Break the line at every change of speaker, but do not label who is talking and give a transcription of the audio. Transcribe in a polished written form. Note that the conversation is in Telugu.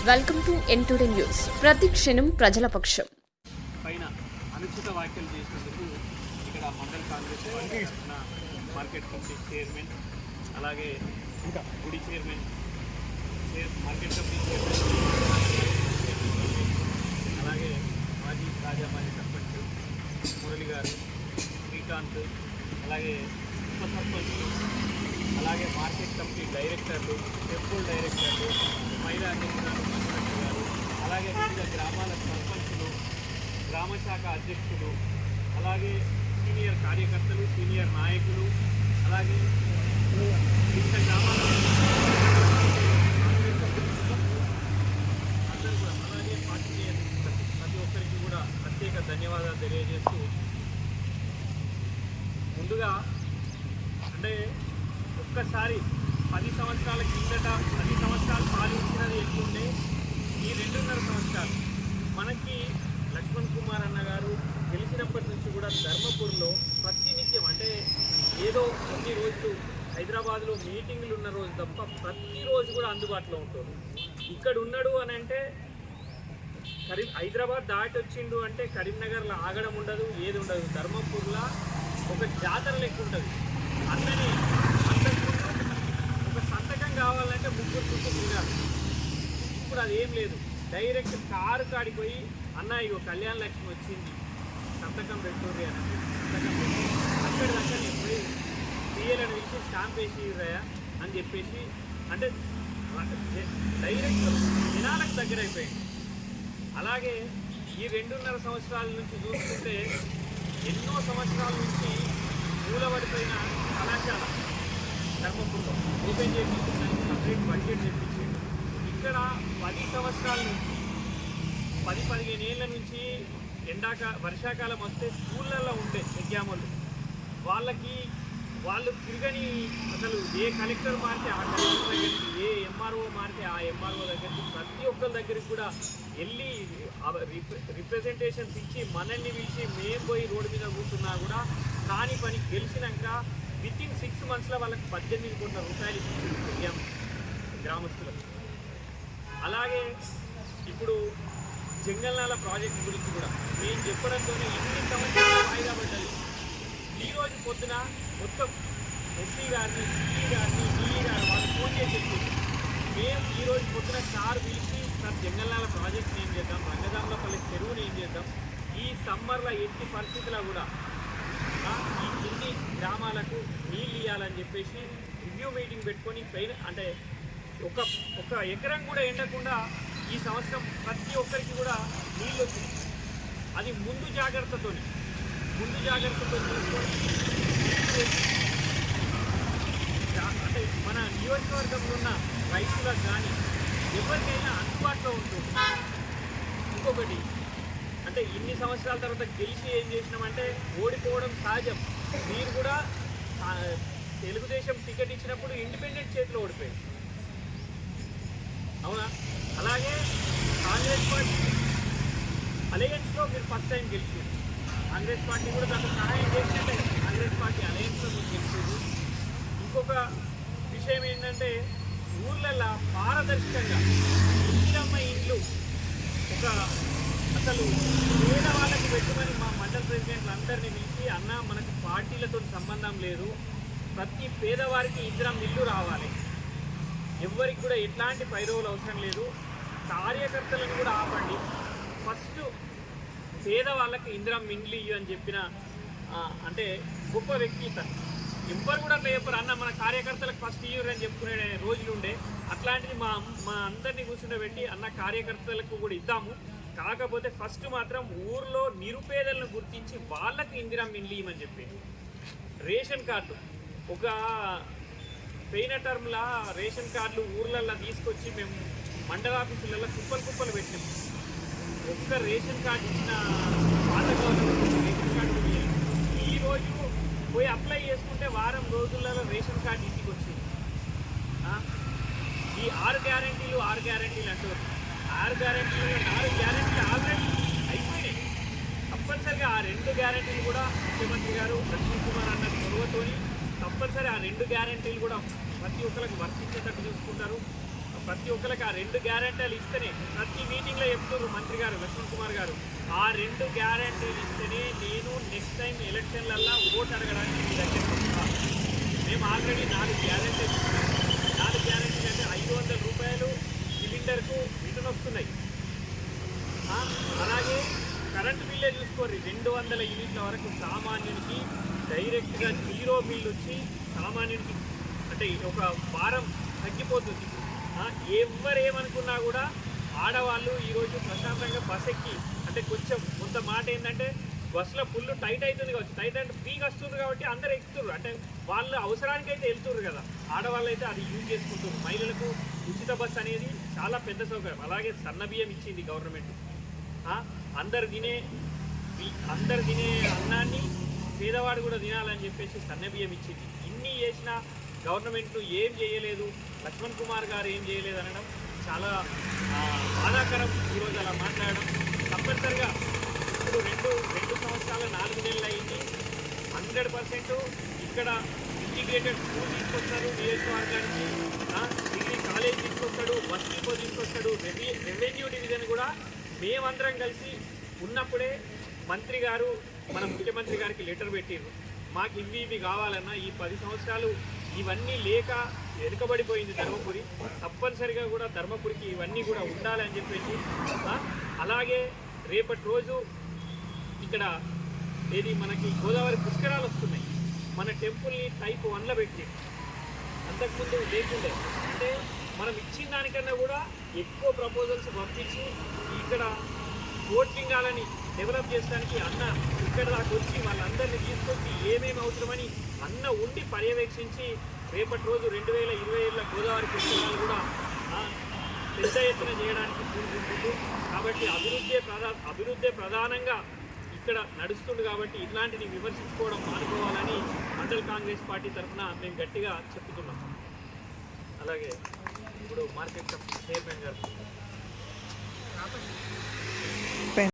Welcome to ఎన్టుడే news. ప్రతి క్షణం ప్రజల పక్షం.
పైన అనుచిత వ్యాఖ్యలు చేసినందుకు ఇక్కడ mandal Congress market committee chairman, అలాగే ఇంకా గుడి చైర్మన్, మార్కెట్ కమిటీ చైర్మన్, అలాగే మాజీ సర్పంచ్ మురళి గారు, శ్రీకాంత్, అలాగే ఉప సర్పంచ్లు, అలాగే మార్కెట్ కమిటీ డైరెక్టర్లు, టెంపుల్ డైరెక్టర్లు, మహిళా అధ్యక్షురాలు మంజులక్ష్మి గారు, అలాగే వివిధ గ్రామాల సర్పంచులు, గ్రామ శాఖ అధ్యక్షులు, అలాగే సీనియర్ కార్యకర్తలు, సీనియర్ నాయకులు, అలాగే వివిధ గ్రామాల అందరూ కూడా, అలాగే పార్టీ ప్రతి ఒక్కరికి కూడా ప్రత్యేక ధన్యవాదాలు తెలియజేస్తూ, ముందుగా అంటే ఒక్కసారి 10 సంవత్సరాల కిందట 10 సంవత్సరాలు పాలించినది ఎక్కువండే ఈ 2.5 సంవత్సరాలు మనకి లక్ష్మణ్ కుమార్ అన్న గారు గెలిచినప్పటి నుంచి కూడా ధర్మపూర్లో ప్రతినిత్యం అంటే ఏదో కొన్ని రోజులు హైదరాబాద్లో మీటింగ్లు ఉన్న రోజు తప్ప ప్రతిరోజు కూడా అందుబాటులో ఉంటుంది. ఇక్కడ ఉన్నాడు అని అంటే హైదరాబాద్ దాటి వచ్చిండు అంటే కరీంనగర్లో ఆగడం ఉండదు, ఏది ఉండదు. ధర్మపూర్లో ఒక జాతర లెక్క ఉంటుంది. అన్నని ఒక సంతకం కావాలంటే ముగ్గురు చుట్టూ తిరగాలి. ఇప్పుడు అదేం లేదు, డైరెక్ట్ కారు కాడికి పోయి అన్న ఇగో కళ్యాణ లక్ష్మి వచ్చింది సంతకం పెట్టుకోండి అని సంతకం పెట్టి అక్కడి దగ్గరనే పోయి పిఎలను పిలిచి స్టాంప్ వేసి ఇవ్వయా అని చెప్పేసి అంటే డైరెక్ట్ జనాలకు దగ్గర అయిపోయింది. అలాగే ఈ 2.5 సంవత్సరాల నుంచి చూసుకుంటే ఎన్నో సంవత్సరాల నుంచి మూలబడిపోయిన కళాశాల ధర్మపూర్లో ఓపెన్ చేయించడానికి సపరేట్ బడ్జెట్ తెప్పించింది. ఇక్కడ 10 సంవత్సరాల నుంచి 10-15 ఏళ్ళ నుంచి వర్షాకాలం వస్తే స్కూళ్ళల్లో ఉండే ఎగ్జాములు వాళ్ళు తిరగని అసలు ఏ కలెక్టర్ మారితే ఆ కలెక్టర్ దగ్గరికి, ఏ ఎంఆర్ఓ మారితే ఆ ఎంఆర్ఓ దగ్గరికి, ప్రతి ఒక్కరి దగ్గరికి కూడా వెళ్ళి రిప్రజెంటేషన్స్ ఇచ్చి మనల్ని పిలిచి మేము పోయి రోడ్డు మీద కూర్చున్నా కూడా కాని పని గెలిచినాక వితిన్ 6 monthsలో వాళ్ళకి 18 కోట్ల రూపాయలు ఇచ్చి గ్రామస్తులకు. అలాగే ఇప్పుడు జంగల్నాల ప్రాజెక్టు గురించి కూడా మేము చెప్పడంతోనే ఎన్ని సంవత్సరాలు వాయిదా పడ్డది. ఈరోజు పొద్దున మొత్తం ఎస్సీ గారిని, సిఈ గారిని, డిఈ గారిని వాళ్ళు ఫోన్ చేసి చెప్పి మేము ఈరోజు పొద్దున కారు పిలిచి సార్ జంగల్నాల ప్రాజెక్ట్ని ఏం చేద్దాం, రంగదాంలపల్లి చెరువుని ఏం చేద్దాం, ఈ సమ్మర్లో ఎట్టి పరిస్థితుల్లో కూడా ఈ కింది గ్రామాలకు నీళ్ళు ఇవ్వాలని చెప్పేసి రివ్యూ మీటింగ్ పెట్టుకొని అంటే ఒక ఎకరం కూడా ఎండకుండా ఈ సంవత్సరం ప్రతి ఒక్కరికి కూడా నీళ్ళు వచ్చింది. అది ముందు జాగ్రత్తతో తీసుకొని అంటే మన నియోజకవర్గంలో ఉన్న రైతులకు కానీ ఎవరికైనా అందుబాటులో ఉంటుంది. ఇంకొకటి అంటే ఇన్ని సంవత్సరాల తర్వాత గెలిచి ఏం చేసినామంటే ఓడిపోవడం సహజం. మీరు కూడా తెలుగుదేశం టికెట్ ఇచ్చినప్పుడు ఇండిపెండెంట్ చేతిలో ఓడిపోయింది, అవునా? అలాగే కాంగ్రెస్ పార్టీ అలయన్స్లో మీరు ఫస్ట్ టైం గెలిచారు. కాంగ్రెస్ పార్టీ కూడా దానికి సహాయం చేసినట్టే కాంగ్రెస్ పార్టీ అలయన్స్లో మీరు గెలిచారు. ఇంకొక విషయం ఏంటంటే ఊర్లలో పారదర్శకంగా ఇందిరమ్మ ఇండ్లు అసలు పేదవాళ్ళకి పెట్టుమని మా మండల ప్రెసిడెంట్లు అందరినీ పిలిచి అన్న మనకు పార్టీలతో సంబంధం లేదు, ప్రతి పేదవారికి ఇందిరమ్మ ఇల్లు రావాలి, ఎవరికి కూడా ఎట్లాంటి పైరవులు అవసరం లేదు, కార్యకర్తలను కూడా ఆపండి, ఫస్ట్ పేదవాళ్ళకి ఇందిరమ్మ ఇండ్లు ఇయ్యు అని చెప్పిన అంటే గొప్ప వ్యక్తి తను. ఎవ్వరు కూడా అట్లా చెప్పారు అన్న మన కార్యకర్తలకు ఫస్ట్ ఇయ్యూరు అని చెప్పుకునే రోజులు ఉండే. అట్లాంటిది మా అందరినీ కూర్చుండబెట్టి అన్న కార్యకర్తలకు కూడా ఇద్దాము, కాకపోతే ఫస్ట్ మాత్రం ఊర్లో నిరుపేదలను గుర్తించి వాళ్ళకి ఇందిరమ్మ ఇండ్లు ఇవ్వమని చెప్పి. రేషన్ కార్డు ఒక పోయిన టర్మ్లా రేషన్ కార్డులు ఊర్లల్లో తీసుకొచ్చి మేము మండల ఆఫీసులలో కుప్పలు పెట్టినాం. ఒక్క రేషన్ కార్డు ఇచ్చిన పాత గవర్నమెంట్ రేషన్ కార్డు ఈరోజు పోయి అప్లై చేసుకుంటే వారం రోజులలో రేషన్ కార్డు ఇంటికి వచ్చింది. ఈ 6 గ్యారెంటీలు అంటారు. 6 గ్యారెంటీలు 4 గ్యారెంటీలు ఆల్రెడీ అయిపోయినాయి. తప్పనిసరిగా ఆ 2 గ్యారెంటీలు కూడా ముఖ్యమంత్రి గారు లక్ష్మణ్ కుమార్ అన్న చొరవతోని తప్పనిసరి ఆ 2 గ్యారెంటీలు కూడా ప్రతి ఒక్కరికి వర్తించేటట్టు చూసుకుంటారు. ప్రతి ఒక్కరికి ఆ 2 గ్యారెంటీలు ఇస్తేనే ప్రతి మీటింగ్లో చెప్తున్నారు మంత్రి గారు లక్ష్మణ్ కుమార్ గారు, ఆ 2 గ్యారెంటీలు ఇస్తేనే నేను నెక్స్ట్ టైం ఎలక్షన్లల్లో ఓటు అడగడానికి మీ దగ్గరికి వస్తాను. మేము ఆల్రెడీ 4 గ్యారెంటీలు ఇస్తున్నాం. 4 గ్యారెంటీలు అంటే 500 రూపాయలు సిలిండర్కు రిటర్న్ వస్తున్నాయి. అలాగే కరెంటు బిల్లే చూసుకోండి, 200 యూనిట్ల వరకు సామాన్యునికి డైరెక్ట్గా 0 బిల్లు వచ్చి సామాన్యునికి అంటే ఒక భారం తగ్గిపోతుంది. ఎవరేమనుకున్నా కూడా ఆడవాళ్ళు ఈరోజు ప్రశాంతంగా బస్ ఎక్కి అంటే కొంత మాట ఏంటంటే బస్సులో ఫుల్ టైట్ అవుతుంది కావచ్చు, టైట్ అంటే ఫ్రీగా వస్తుంది కాబట్టి అందరు ఎక్కుతున్నారు. అంటే వాళ్ళ అవసరానికి అయితే వెళ్తున్నారు కదా, ఆడవాళ్ళు అయితే అది యూజ్ చేసుకుంటున్నారు. మహిళలకు ఉచిత బస్ అనేది చాలా పెద్ద సౌకర్యం. అలాగే సన్న బియ్యం ఇచ్చింది గవర్నమెంట్. అందరు తినే అన్నాన్ని పేదవాడు కూడా తినాలని చెప్పేసి సన్న బియ్యం ఇచ్చింది. ఇన్ని చేసిన గవర్నమెంట్ ఏం చేయలేదు, లక్ష్మణ్ కుమార్ గారు ఏం చేయలేదు అనడం చాలా బాధాకరం. ఈరోజు అలా మాట్లాడడం తప్పనిసరిగా ఇప్పుడు 2 సంవత్సరాల 4 నెలలు అయింది. 100% ఇక్కడ ఇంటిగ్రేటెడ్ స్కూల్ తీసుకొస్తాడు, నియోజకవర్గానికి డిగ్రీ కాలేజ్ తీసుకొస్తాడు, బస్ డిపో తీసుకొస్తాడు, రెవెన్యూ డివిజన్ కూడా మేమందరం కలిసి ఉన్నప్పుడే మంత్రి గారు మన ముఖ్యమంత్రి గారికి లెటర్ పెట్టిర్రు. మాకు ఇవి కావాలన్నా ఈ 10 సంవత్సరాలు ఇవన్నీ లేక వెనుకబడిపోయింది ధర్మపురి, తప్పనిసరిగా కూడా ధర్మపురికి ఇవన్నీ కూడా ఉండాలని చెప్పేసి. అలాగే రేపటి రోజు ఇక్కడ ఏది మనకి గోదావరి పుష్కరాలు వస్తున్నాయి. మన టెంపుల్ని టైప్ 1లో పెట్టి అంతకుముందు లేకుండే, అంటే మనం ఇచ్చిన దానికన్నా కూడా ఎక్కువ ప్రపోజల్స్ పంపించి ఇక్కడ కోట్లింగాలని డెవలప్ చేయడానికి అన్న ఇక్కడ దాకా వచ్చి వాళ్ళందరినీ తీసుకొచ్చి ఏమేమి అవసరమని అన్న ఉండి పర్యవేక్షించి రేపటి రోజు 2027 గోదావరి పుష్కరాలు కూడా పెద్ద ఎత్తున చేయడానికి పూనుకుంటుంది. కాబట్టి అభివృద్ధి ప్రధానంగా ఇక్కడ నడుస్తుంది. కాబట్టి ఇట్లాంటిని విమర్శించుకోవడం మానుకోవాలని మండల్ కాంగ్రెస్ పార్టీ తరఫున మేము గట్టిగా చెప్తున్నాం. అలాగే ఇప్పుడు మార్కెట్ చైర్మన్ గారు